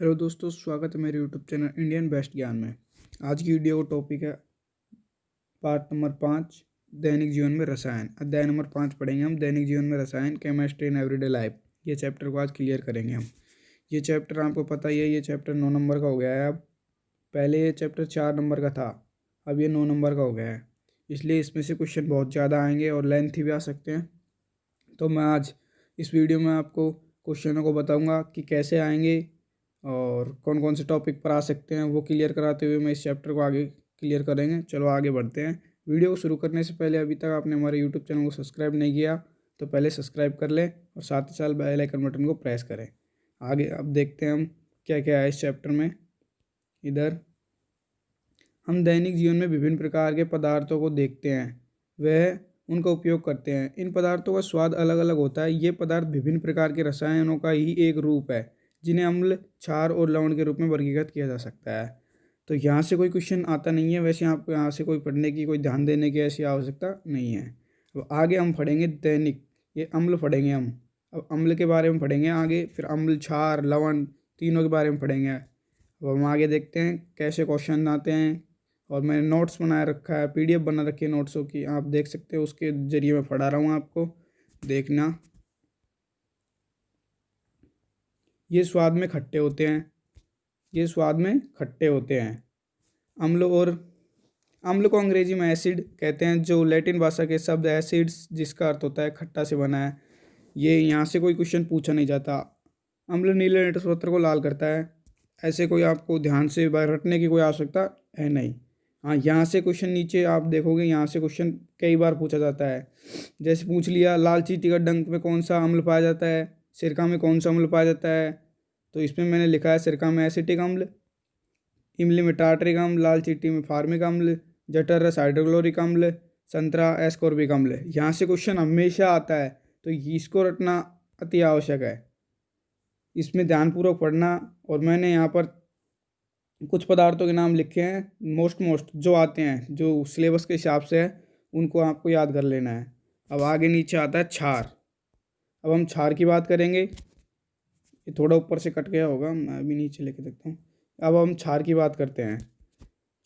Hello दोस्तों, स्वागत है मेरे यूट्यूब चैनल इंडियन बेस्ट ज्ञान में। आज की वीडियो का टॉपिक है पार्ट नंबर 5, दैनिक जीवन में रसायन। अध्याय नंबर 5 पढ़ेंगे हम, दैनिक जीवन में रसायन, केमिस्ट्री इन एवरीडे लाइफ। ये चैप्टर को आज क्लियर करेंगे हम। ये चैप्टर आपको पता ही है, ये चैप्टर 9 नंबर का हो गया है। अब पहले ये चैप्टर 4 नंबर का था, अब ये 9 नंबर का हो गया है, इसलिए इसमें से क्वेश्चन बहुत ज़्यादा आएंगे और लेंथी भी आ सकते हैं। तो मैं आज इस वीडियो में आपको क्वेश्चनों को बताऊंगा कि कैसे आएंगे और कौन कौन से टॉपिक पर आ सकते हैं, वो क्लियर कराते हुए मैं इस चैप्टर को आगे क्लियर करेंगे। चलो आगे बढ़ते हैं। वीडियो को शुरू करने से पहले अभी तक आपने हमारे यूट्यूब चैनल को सब्सक्राइब नहीं किया तो पहले सब्सक्राइब कर लें और साथ ही साथ बेल आइकन बटन को प्रेस करें। आगे अब देखते हैं हम क्या क्या है इस चैप्टर में। इधर हम दैनिक जीवन में विभिन्न प्रकार के पदार्थों को देखते हैं, वह उनका उपयोग करते हैं। इन पदार्थों का स्वाद अलग अलग होता है। ये पदार्थ विभिन्न प्रकार के रसायनों का ही एक रूप है, जिन्हें अम्ल, क्षार और लवण के रूप में वर्गीकृत किया जा सकता है। तो यहाँ से कोई क्वेश्चन आता नहीं है, वैसे आपको यहाँ से कोई पढ़ने की, कोई ध्यान देने की ऐसी आवश्यकता नहीं है। अब आगे हम पढ़ेंगे दैनिक, ये अम्ल पढ़ेंगे हम। अब अम्ल के बारे में पढ़ेंगे आगे, फिर अम्ल, क्षार, लवण तीनों के बारे में पढ़ेंगे। अब हम आगे देखते हैं कैसे क्वेश्चन आते हैं। और मैंने नोट्स बनाए रखा है, पीडीएफ बना रखी है नोट्सों की, आप देख सकते हो, उसके जरिए मैं पढ़ा रहा हूँ आपको, देखना। ये स्वाद में खट्टे होते हैं, ये स्वाद में खट्टे होते हैं। अम्ल और अम्ल को अंग्रेजी में एसिड कहते हैं, जो लैटिन भाषा के शब्द एसिड्स, जिसका अर्थ होता है खट्टा से बना है। ये यहाँ से कोई क्वेश्चन पूछा नहीं जाता। अम्ल नीले लेटस पत्र को लाल करता है, ऐसे कोई आपको ध्यान से रटने की कोई आवश्यकता है नहीं। हाँ, यहाँ से क्वेश्चन नीचे आप देखोगे, यहाँ से क्वेश्चन कई बार पूछा जाता है। जैसे पूछ लिया, लाल चींटी का डंक में कौन सा अम्ल पाया जाता है, सिरका में कौन सा अम्ल पाया जाता है। तो इसमें मैंने लिखा है सिरका में एसिटिक अम्ल, इमली में टार्टरिक अम्ल, लाल चींटी में फार्मिक अम्ल, जठर रस हाइड्रोक्लोरिक अम्ल, संतरा एस्कॉर्बिक अम्ल। यहाँ से क्वेश्चन हमेशा आता है, तो इसको रटना अति आवश्यक है, इसमें ध्यानपूर्वक पढ़ना। और मैंने यहाँ पर कुछ पदार्थों के नाम लिखे हैं, मोस्ट जो आते हैं, जो सिलेबस के हिसाब से है, उनको आपको याद कर लेना है। अब आगे नीचे आता है क्षार। अब हम क्षार की बात करेंगे। ये थोड़ा ऊपर से कट गया होगा, मैं अभी नीचे लेके देखता हूँ। अब हम क्षार की बात करते हैं।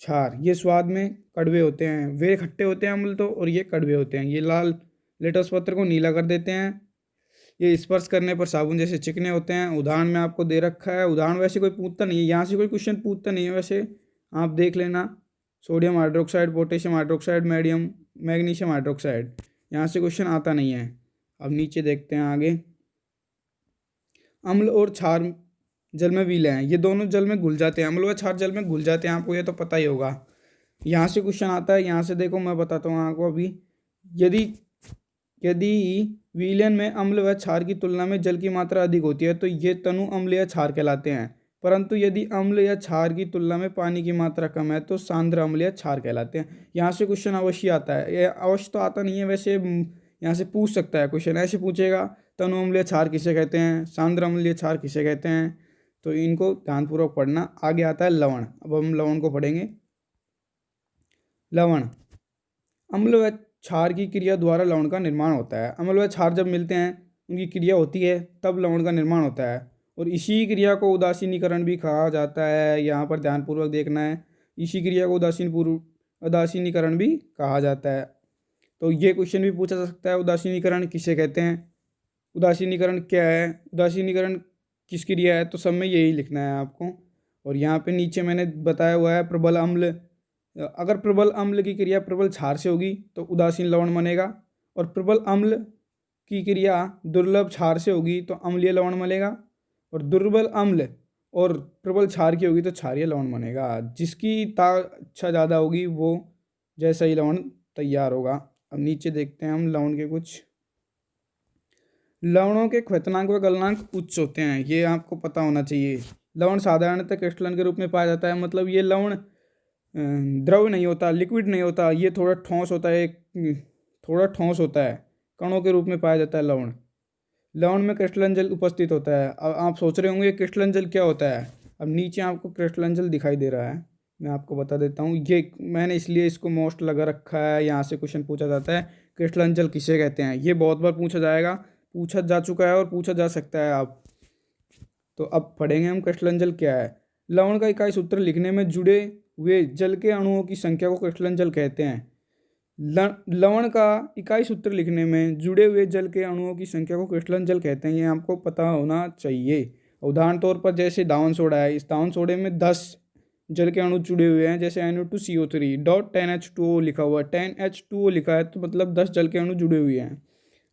क्षार ये स्वाद में कड़वे होते हैं, वे खट्टे होते हैं अम्ल तो, और ये कड़वे होते हैं। ये लाल लेटस पत्र को नीला कर देते हैं। ये स्पर्श करने पर साबुन जैसे चिकने होते हैं। उदाहरण में आपको दे रखा है, उदाहरण वैसे कोई पूछता नहीं है, यहाँ से कोई क्वेश्चन पूछता नहीं है, वैसे आप देख लेना। Sodium hydroxide, potassium hydroxide, magnesium hydroxide, यहाँ से क्वेश्चन आता नहीं है। अब नीचे देखते हैं आगे। अम्ल और क्षार जल में विलय हैं, ये दोनों जल में घुल जाते हैं। अम्ल व क्षार जल में घुल जाते हैं, आपको ये तो पता ही होगा। यहाँ से क्वेश्चन आता है, यहाँ से देखो मैं बताता हूँ आपको अभी। यदि यदि विलयन में अम्ल व क्षार की तुलना में जल की मात्रा अधिक होती है तो ये तनु अम्ल या क्षार कहलाते हैं, परंतु यदि अम्ल या क्षार की तुलना में पानी की मात्रा कम है तो सांद्र अम्ल या क्षार कहलाते हैं। यहाँ से क्वेश्चन अवश्य आता है, ये अवश्य तो आता नहीं है, वैसे यहाँ से पूछ सकता है क्वेश्चन, ऐसे पूछेगा तनु अम्ल या क्षार किसे कहते हैं, सांद्र अम्ल या क्षार किसे कहते हैं। तो इनको ध्यानपूर्वक पढ़ना। आगे आता है लवण। अब हम लवण को पढ़ेंगे। लवण, अम्ल व क्षार की क्रिया द्वारा लवण का निर्माण होता है। अम्ल व क्षार जब मिलते हैं, उनकी क्रिया होती है, तब लवण का निर्माण होता है, और इसी क्रिया को उदासीनीकरण भी कहा जाता है। यहाँ पर ध्यानपूर्वक देखना है, इसी क्रिया को उदासीनीकरण भी कहा जाता है। तो ये क्वेश्चन भी पूछा जा सकता है, उदासीनीकरण किसे कहते हैं, उदासीनीकरण क्या है, उदासीनीकरण किस क्रिया है। तो सब में यही लिखना है आपको। और यहाँ पे नीचे मैंने बताया हुआ है प्रबल अम्ल, अगर प्रबल अम्ल की क्रिया प्रबल क्षार से होगी तो उदासीन लवण बनेगा, और प्रबल अम्ल की क्रिया दुर्लभ क्षार से होगी तो अम्लीय लवण बनेगा, और दुर्बल अम्ल और प्रबल क्षार की होगी तो क्षारीय लवण बनेगा। जिसकी इच्छा ज़्यादा होगी वो जैसा ही लवण तैयार होगा। अब नीचे देखते हैं हम लवण के कुछ। लवणों के क्वथनांक व गलनांक उच्च होते हैं, ये आपको पता होना चाहिए। लवण साधारणतः क्रिस्टलन के रूप में पाया जाता है, मतलब ये लवण द्रव नहीं होता, लिक्विड नहीं होता, ये थोड़ा ठोस होता है, थोड़ा ठोस होता है, कणों के रूप में पाया जाता है लवण। लवण में क्रिस्टलन जल उपस्थित होता है। अब आप सोच रहे होंगे क्रिस्टलन जल क्या होता है। अब नीचे आपको क्रिस्टलन जल दिखाई दे रहा है, मैं आपको बता देता हूँ। ये मैंने इसलिए इसको मोस्ट लगा रखा है, यहाँ से क्वेश्चन पूछा जाता है, क्रिस्टलन जल किसे कहते हैं। ये बहुत बार पूछा जाएगा, पूछा जा चुका है और पूछा जा सकता है। आप तो अब पढ़ेंगे हम क्रिस्टलन जल क्या है। लवण का इकाई सूत्र लिखने में जुड़े हुए जल के अणुओं की संख्या को क्रिस्टलन जल कहते हैं। लवण का इकाई सूत्र लिखने में जुड़े हुए जल के अणुओं की संख्या को क्रिस्टलन जल कहते हैं, ये आपको पता होना चाहिए। उदाहरण तौर पर जैसे दावन सोडा है, इस दावन सोडे में 10 जल के अणु जुड़े हुए हैं, जैसे NO2CO3 डॉट 10H2O लिखा हुआ है, 10H2O लिखा है तो मतलब 10 जल के अणु जुड़े हुए हैं।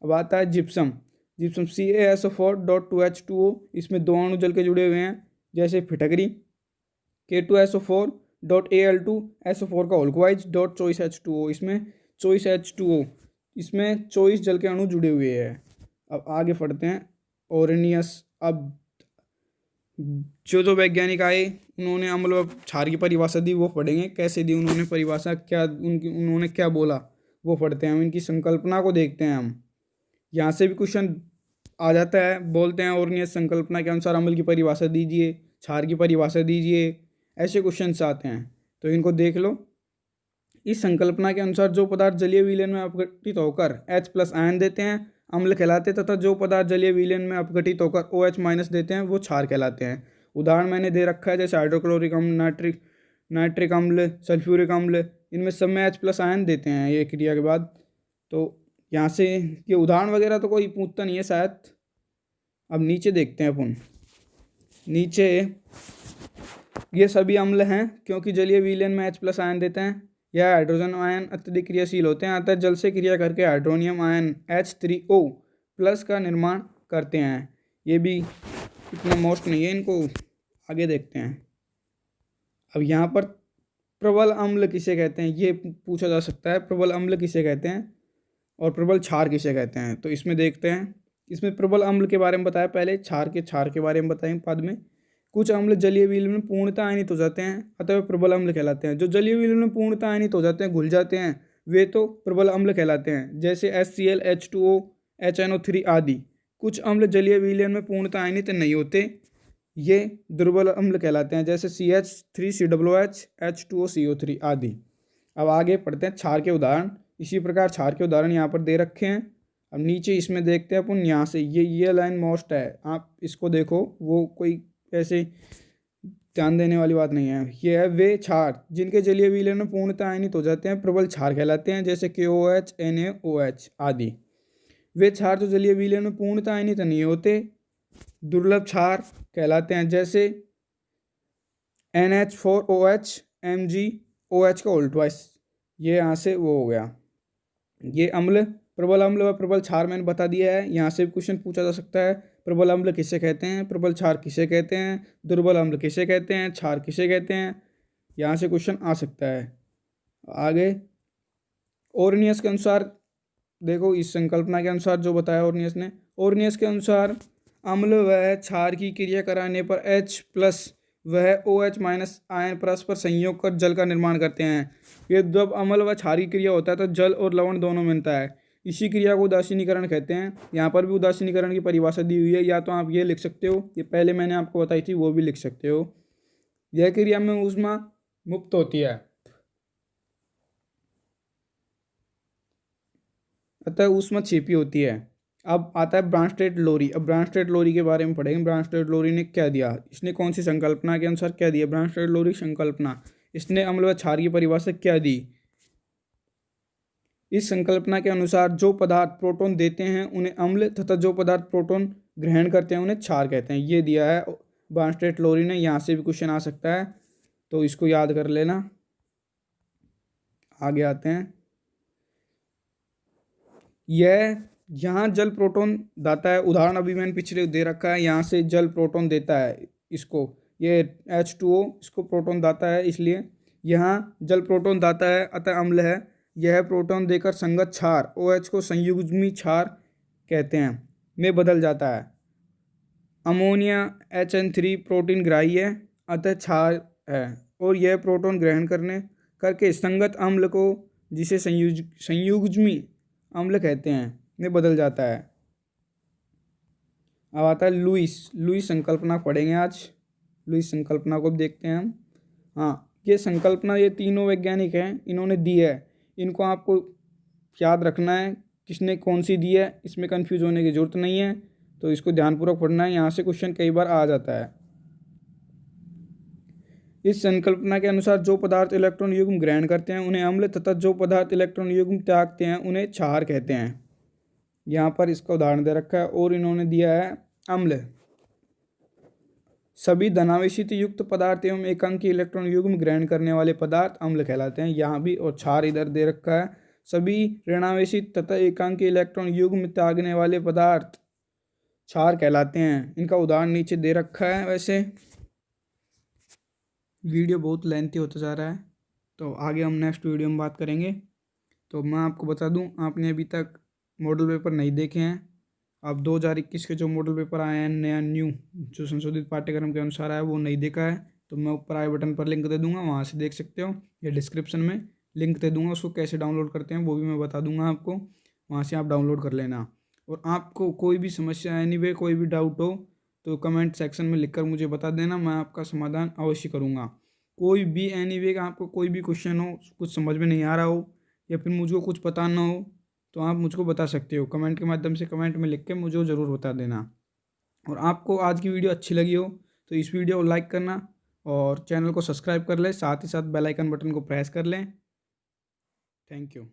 अब आता है जिप्सम CaSO4 डॉट 2H2O, इसमें 2 अणु जल के जुड़े हुए हैं, जैसे फिटकरी K2SO4 डॉट Al2SO4 का होल्क्वाइज डॉट 24H2O, इसमें 24H2O, इसमें 24 जल के अणु जुड़े हुए हैं। अब आगे पढ़ते हैं ओरेनियस। अब जो वैज्ञानिक आए उन्होंने अम्ल व क्षार की परिभाषा दी, वो पढ़ेंगे कैसे दी उन्होंने परिभाषा, क्या उन्होंने क्या बोला वो पढ़ते हैं। हम इनकी संकल्पना को देखते हैं। हम यहाँ से भी क्वेश्चन आ जाता है, बोलते हैं ओरेनियस संकल्पना के अनुसार अम्ल की परिभाषा दीजिए, क्षार की परिभाषा दीजिए, ऐसे क्वेश्चन आते हैं, तो इनको देख लो। इस संकल्पना के अनुसार जो पदार्थ जलीय विलयन में अपघटित होकर H+ आयन देते हैं अम्ल कहलाते हैं, तथा जो पदार्थ जलीय विलयन में अपघटित होकर OH- देते हैं वो क्षार कहलाते हैं। उदाहरण मैंने दे रखा है, जैसे हाइड्रोक्लोरिक अम्ल, नाइट्रिक अम्ल, सल्फ्यूरिक अम्ल, इनमें सब में H+ आयन देते हैं ये क्रिया के बाद। तो यहाँ से ये उदाहरण वगैरह तो कोई पूछता नहीं है शायद। अब नीचे देखते हैं अपन। नीचे ये सभी अम्ल हैं क्योंकि जलीय विलयन में H+ आयन देते हैं। यह हाइड्रोजन आयन अत्यधिक क्रियाशील होते हैं, अतः जल से क्रिया करके हाइड्रोनियम आयन H3O+ का निर्माण करते हैं। ये भी इतना मोस्ट नहीं है, इनको आगे देखते हैं। अब यहाँ पर प्रबल अम्ल किसे कहते हैं ये पूछा जा सकता है। प्रबल अम्ल किसे कहते हैं और प्रबल क्षार किसे कहते हैं, तो इसमें देखते हैं। इसमें प्रबल अम्ल के बारे में बताया पहले, क्षार के बारे में बताएं बाद में। कुछ अम्ल जलीय विलयन में पूर्णतः आयनित हो जाते हैं, अतः वे प्रबल अम्ल कहलाते हैं। जो जलीय विलयन में पूर्णतः आयनित हो जाते हैं, घुल जाते हैं, वे तो प्रबल अम्ल कहलाते हैं, जैसे HCl, H2O, HNO3 आदि। कुछ अम्ल जलीय विलयन में पूर्णतः आयनित नहीं होते, ये दुर्बल अम्ल कहलाते हैं, जैसे CH3COOH, H2O CO3 आदि। अब आगे पढ़ते हैं क्षार के उदाहरण। इसी प्रकार क्षार के उदाहरण यहाँ पर दे रखे हैं। अब नीचे इसमें देखते हैं अपन, यहाँ से ये लाइन मोस्ट है, आप इसको देखो, वो कोई ऐसे ध्यान देने वाली बात नहीं है। ये है वे क्षार जिनके जलीय विलयन में पूर्णतः आयनित हो जाते हैं, प्रबल क्षार कहलाते हैं, जैसे KOH, NaOH आदि। वे क्षार जो जलीय विलयन में पूर्णतः आयनित नहीं होते, दुर्लभ क्षार कहलाते हैं, जैसे NH4OH, MgOH का उल्टा, ये यहाँ से वो हो गया। ये अम्ल, प्रबल अम्ल व प्रबल क्षार मैंने बता दिया है। यहाँ से भी क्वेश्चन पूछा जा सकता है, प्रबल अम्ल किसे कहते हैं, प्रबल क्षार किसे कहते हैं, दुर्बल अम्ल किसे कहते हैं, क्षार किसे कहते हैं, यहाँ से क्वेश्चन आ सकता है। आगे ओरेनियस के अनुसार देखो, इस संकल्पना के अनुसार जो बताया ओरेनियस ने, ओरेनियस के अनुसार अम्ल व क्षार की क्रिया कराने पर H+ वह OH- आयन परस्पर संयोग कर जल का निर्माण करते हैं। ये जब अम्ल व क्षार की क्रिया होता है तो जल और लवण दोनों बनता है। इसी क्रिया को उदासीनीकरण कहते हैं। यहाँ पर भी उदासीनीकरण की परिभाषा दी हुई है, या तो आप ये लिख सकते हो, ये पहले मैंने आपको बताई थी, वो भी लिख सकते हो। यह क्रिया में ऊष्मा मुक्त होती है, अतः ऊष्मा छिपी होती है। अब आता है ब्रांस्टेड लोरी। अब ब्रांस्टेड लोरी के बारे में पढ़ेंगे। ब्रांस्टेड लोरी ने क्या दिया, इसने कौन सी संकल्पना के अनुसार क्या दिया, ब्रांस्टेड लोरी संकल्पना, इसने अम्ल व क्षार की परिभाषा क्या दी। इस संकल्पना के अनुसार जो पदार्थ प्रोटॉन देते हैं उन्हें अम्ल, तथा जो पदार्थ प्रोटॉन ग्रहण करते हैं उन्हें क्षार कहते हैं। ये दिया है ब्रांस्टेड लोरी ने। यहाँ से भी क्वेश्चन आ सकता है, तो इसको याद कर लेना। आगे आते हैं। यह यहाँ जल प्रोटॉन दाता है। उदाहरण अभी मैंने पिछले दे रखा है, यहाँ से जल प्रोटॉन देता है इसको, ये H2O इसको प्रोटॉन दाता है, इसलिए यहाँ जल प्रोटॉन दाता है, अतः अम्ल है। यह प्रोटॉन देकर संगत क्षार OH को संयुग्मी क्षार कहते हैं में बदल जाता है। अमोनिया HN3 प्रोटीन ग्राही है, अतः क्षार है, और यह प्रोटॉन ग्रहण करके संगत अम्ल को, जिसे संयुग्मी अम्ल कहते हैं, में बदल जाता है। अब आता है लुईस संकल्पना पढ़ेंगे आज। लुईस संकल्पना को भी देखते हैं हम। हाँ, ये संकल्पना ये तीनों वैज्ञानिक हैं, इन्होंने दी है। इनको आपको याद रखना है किसने कौन सी दी है, इसमें कंफ्यूज होने की ज़रूरत नहीं है। तो इसको ध्यानपूर्वक पढ़ना है, यहाँ से क्वेश्चन कई बार आ जाता है। इस संकल्पना के अनुसार जो पदार्थ इलेक्ट्रॉन युग्म ग्रहण करते हैं उन्हें अम्ल तथा जो पदार्थ इलेक्ट्रॉन युग्म त्यागते हैं उन्हें क्षार कहते हैं। यहाँ पर इसका उदाहरण दे रखा है और इन्होंने दिया है अम्ल। सभी धनावेशित युक्त पदार्थ एवं एकांकी इलेक्ट्रॉन युग्म ग्रहण करने वाले पदार्थ अम्ल कहलाते हैं। यहाँ भी और क्षार इधर दे रखा है। सभी ऋणावेशित तथा एकांकी इलेक्ट्रॉन युग्म त्यागने वाले पदार्थ क्षार कहलाते हैं। इनका उदाहरण नीचे दे रखा है। वैसे वीडियो बहुत लेंथी होता जा रहा है, तो आगे हम नेक्स्ट वीडियो में बात करेंगे। तो मैं आपको बता दूं, आपने अभी तक मॉडल पेपर नहीं देखे हैं, आप 2021 के जो मॉडल पेपर आए हैं नया न्यू जो संशोधित पाठ्यक्रम के अनुसार आया वो नहीं देखा है, तो मैं ऊपर आई बटन पर लिंक दे दूंगा, वहाँ से देख सकते हो, या डिस्क्रिप्शन में लिंक दे दूंगा, उसको कैसे डाउनलोड करते हैं वो भी मैं बता दूंगा आपको, वहाँ से आप डाउनलोड कर लेना। और आपको कोई भी समस्या एनीवे कोई भी डाउट हो तो कमेंट सेक्शन में लिखकर मुझे बता देना, मैं आपका समाधान अवश्य करूँगा। कोई भी एनीवे का आपको कोई भी क्वेश्चन हो, कुछ समझ में नहीं आ रहा हो या फिर मुझको कुछ पता ना हो तो आप मुझको बता सकते हो कमेंट के माध्यम से, कमेंट में लिख के मुझे ज़रूर बता देना। और आपको आज की वीडियो अच्छी लगी हो तो इस वीडियो को लाइक करना और चैनल को सब्सक्राइब कर लें, साथ ही साथ बेल आइकन बटन को प्रेस कर लें। Thank you.